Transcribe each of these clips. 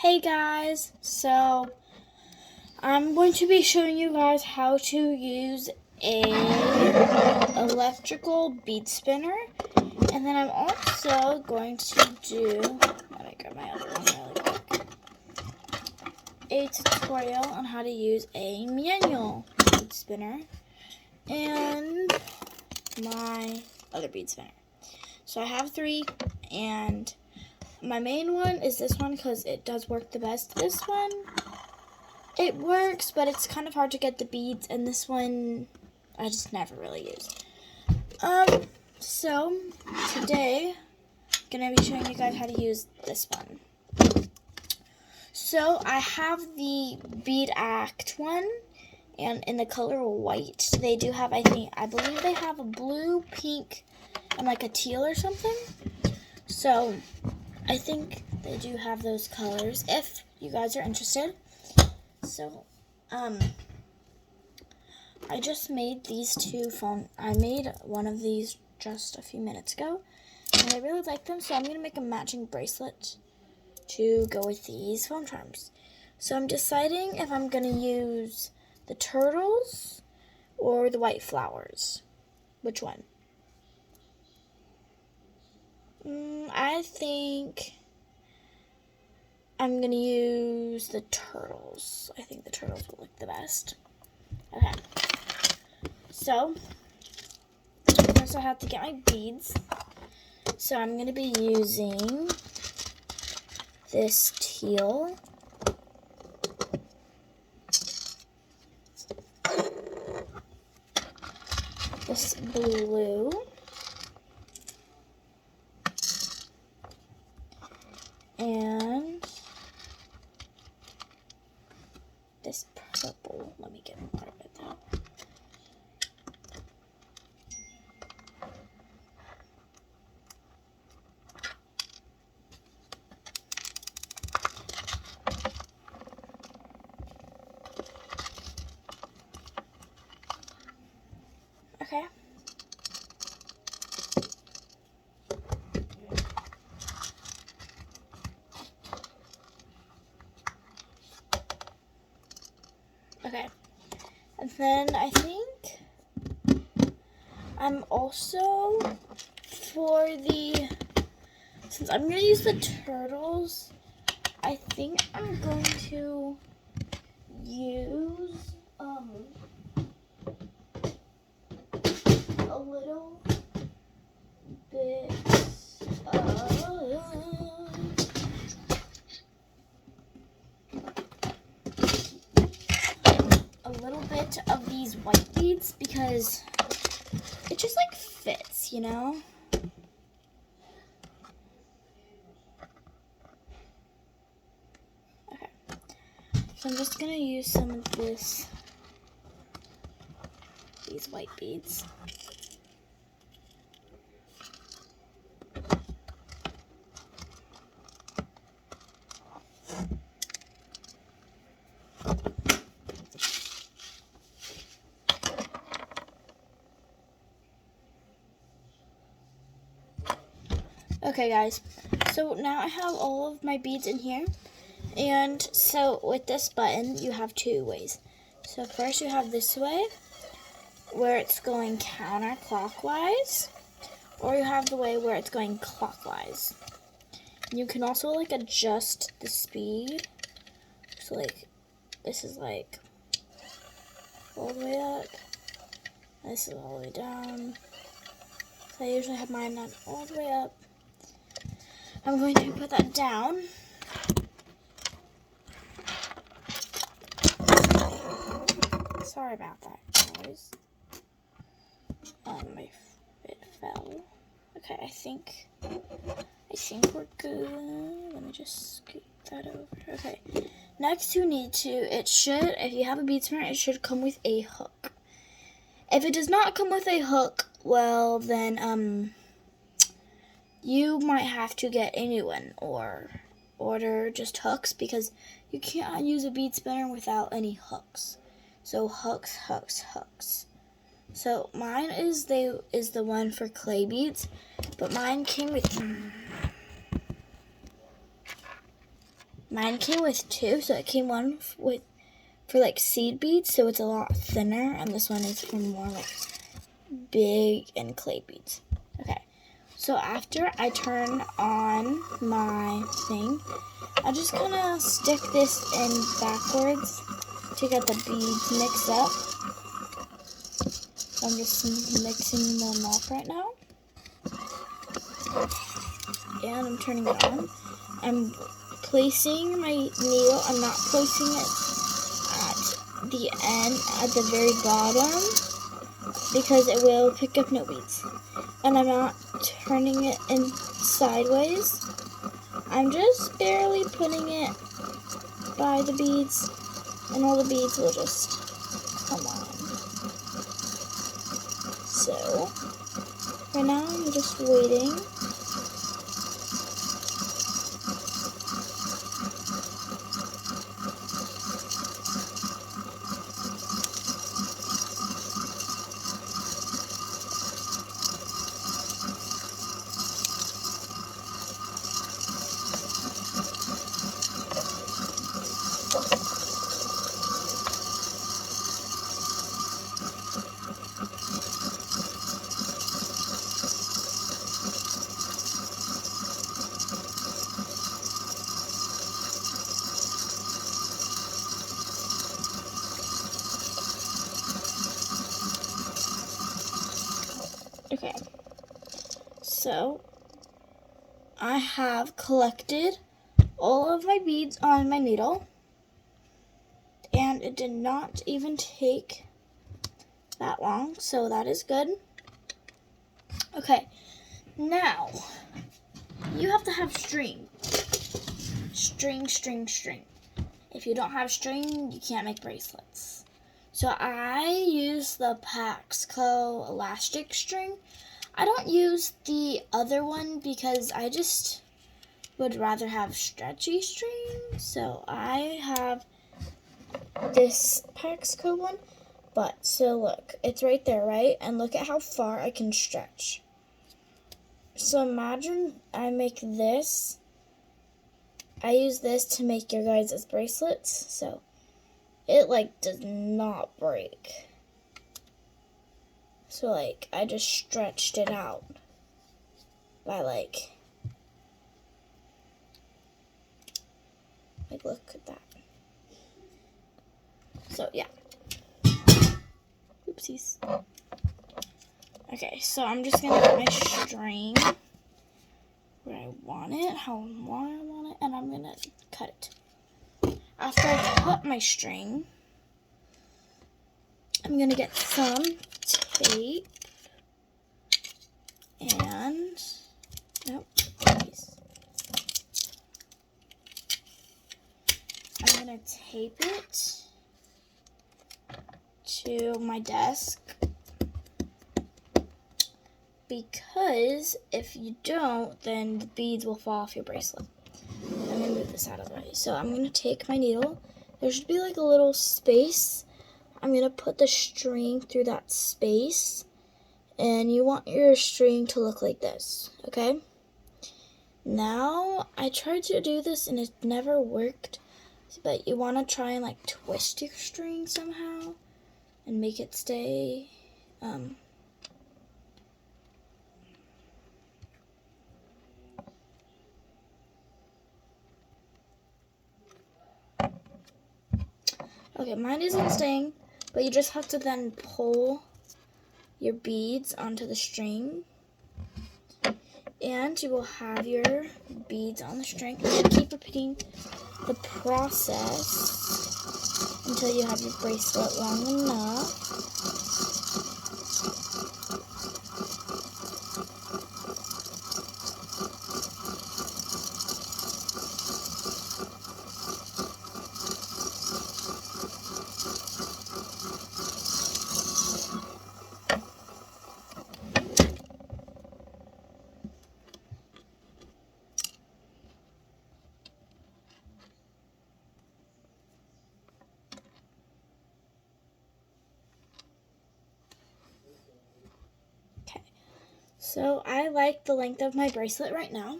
Hey guys, so I'm going to be showing you guys how to use a electrical bead spinner, and then I'm also going to do, let me grab my other one really quick, a tutorial on how to use a manual bead spinner and my other bead spinner. So I have three, and my main one is this one because it does work the best. This one, it works, but it's kind of hard to get the beads, and this one I just never really use. So today I'm gonna be showing you guys how to use this one. So I have the Bead Act one, and in the color white. They do have, I believe they have a blue, pink, and like a teal or something. So I think they do have those colors if you guys are interested. So, I just made these two I made one of these just a few minutes ago, and I really like them, so I'm going to make a matching bracelet to go with these foam charms. So I'm deciding if I'm going to use the turtles or the white flowers. Which one? I think I'm going to use the turtles. I think the turtles will look the best. Okay. So, first I have to get my beads. So I'm going to be using this teal, this blue, and this purple. Let me get part of it though. Okay. Okay. And then I think I'm also, since I'm going to use the turtles, I think I'm going to use a little bit of these white beads because it just like fits, you know? Okay. So I'm just gonna use some of these white beads. Okay guys, so now I have all of my beads in here, and so with this button you have two ways. So first you have this way where it's going counterclockwise, or you have the way where it's going clockwise. And you can also like adjust the speed, so like this is like all the way up, this is all the way down. So I usually have mine not all the way up. I'm going to put that down. Sorry about that, guys. It fell. Okay, I think we're good. Let me just scoot that over. Okay. Next you need to, if you have a bead spinner, it should come with a hook. If it does not come with a hook, well then, you might have to get a new one or order just hooks because you can't use a bead spinner without any hooks. So hooks. So mine is the one for clay beads, but mine came with Mine came with 2, so it came one for like seed beads, so it's a lot thinner, and this one is for more like big and clay beads. Okay, so after I turn on my thing, I just kind of stick this in backwards to get the beads mixed up. I'm just mixing them up right now. And I'm turning it on. I'm placing my needle. I'm not placing it at the end, at the very bottom, because it will pick up no beads. And I'm not turning it in sideways. I'm just barely putting it by the beads, and all the beads will just come on. So, right now I'm just waiting. Okay, so I have collected all of my beads on my needle, and it did not even take that long, so that is good. Okay, now you have to have string. String, string, string. If you don't have string, you can't make bracelets. So I use the Paxco elastic string. I don't use the other one because I just would rather have stretchy string. So I have this Paxco one. But, so look, it's right there, right? And look at how far I can stretch. So imagine I make this. I use this to make your guys' bracelets. So it like does not break. So like I just stretched it out by like look at that. So yeah. Oopsies. Okay, so I'm just gonna get my string where I want it, how I want it, and I'm gonna cut it. After I cut my string, I'm gonna get some tape and please. I'm gonna tape it to my desk, because if you don't, then the beads will fall off your bracelet. I'm gonna move this out of the way. So I'm gonna take my needle. There should be like a little space. I'm gonna put the string through that space, and you want your string to look like this, okay? Now, I tried to do this and it never worked, but you wanna try and like twist your string somehow and make it stay, okay, mine isn't staying, but you just have to then pull your beads onto the string, and you will have your beads on the string. And keep repeating the process until you have your bracelet long enough. So I like the length of my bracelet right now.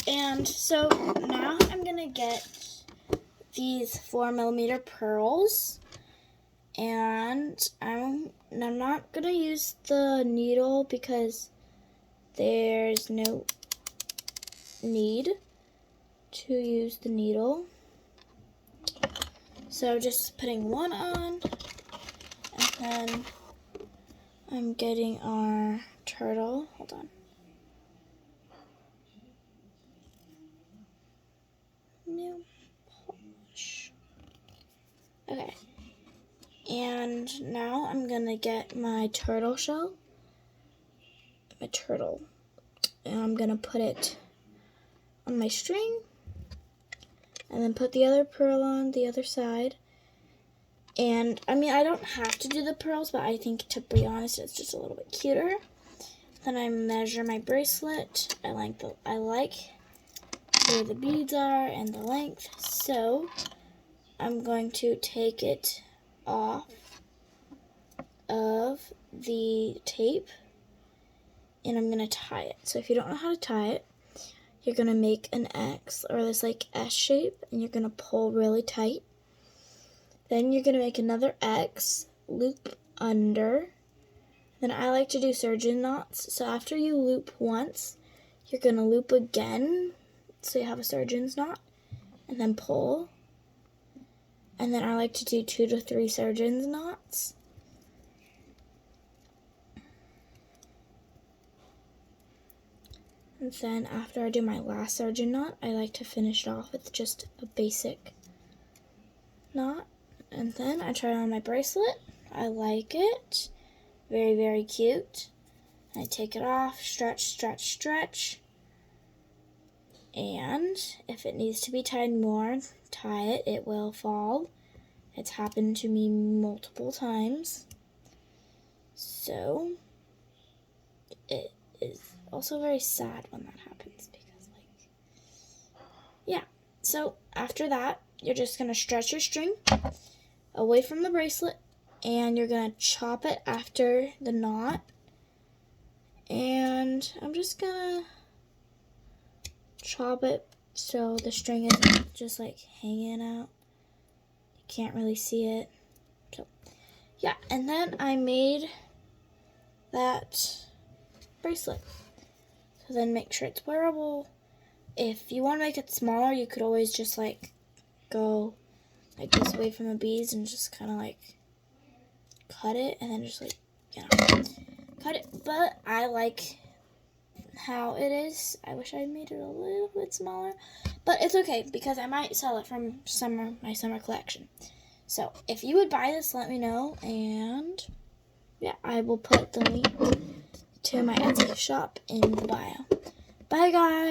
And And so now I'm gonna get these 4mm pearls, and I'm not gonna use the needle because there's no need to use the needle. So just putting one on, and then I'm getting our turtle. Hold on. Nail polish. Okay. And now I'm gonna get my turtle shell, my turtle, and I'm gonna put it on my string, and then put the other pearl on the other side. And I mean, I don't have to do the pearls, but I think, to be honest, it's just a little bit cuter. Then I measure my bracelet. I like where the beads are and the length. So I'm going to take it off of the tape, and I'm going to tie it. So if you don't know how to tie it, you're going to make an X or this like S shape, and you're going to pull really tight. Then you're going to make another X, loop under. Then I like to do surgeon knots. So after you loop once, you're going to loop again, so you have a surgeon's knot, and then pull. And then I like to do 2 to 3 surgeon's knots. And then after I do my last surgeon knot, I like to finish it off with just a basic knot. And then I try on my bracelet. I like it. Very, very cute. I take it off, stretch, stretch, stretch. And if it needs to be tied more, tie it. It will fall. It's happened to me multiple times. So it is also very sad when that happens because, yeah. So after that, you're just going to stretch your string away from the bracelet, and you're going to chop it after the knot. And I'm just going to chop it so the string isn't just like hanging out. You can't really see it. So yeah, and then I made that bracelet. So then make sure it's wearable. If you want to make it smaller, you could always just like go like this away from the beads and just kind of like cut it, and then just like, cut it. But I like how it is. I wish I made it a little bit smaller, but it's okay because I might sell it from my summer collection. So if you would buy this, let me know, and yeah, I will put the link to my Etsy shop in the bio. Bye guys!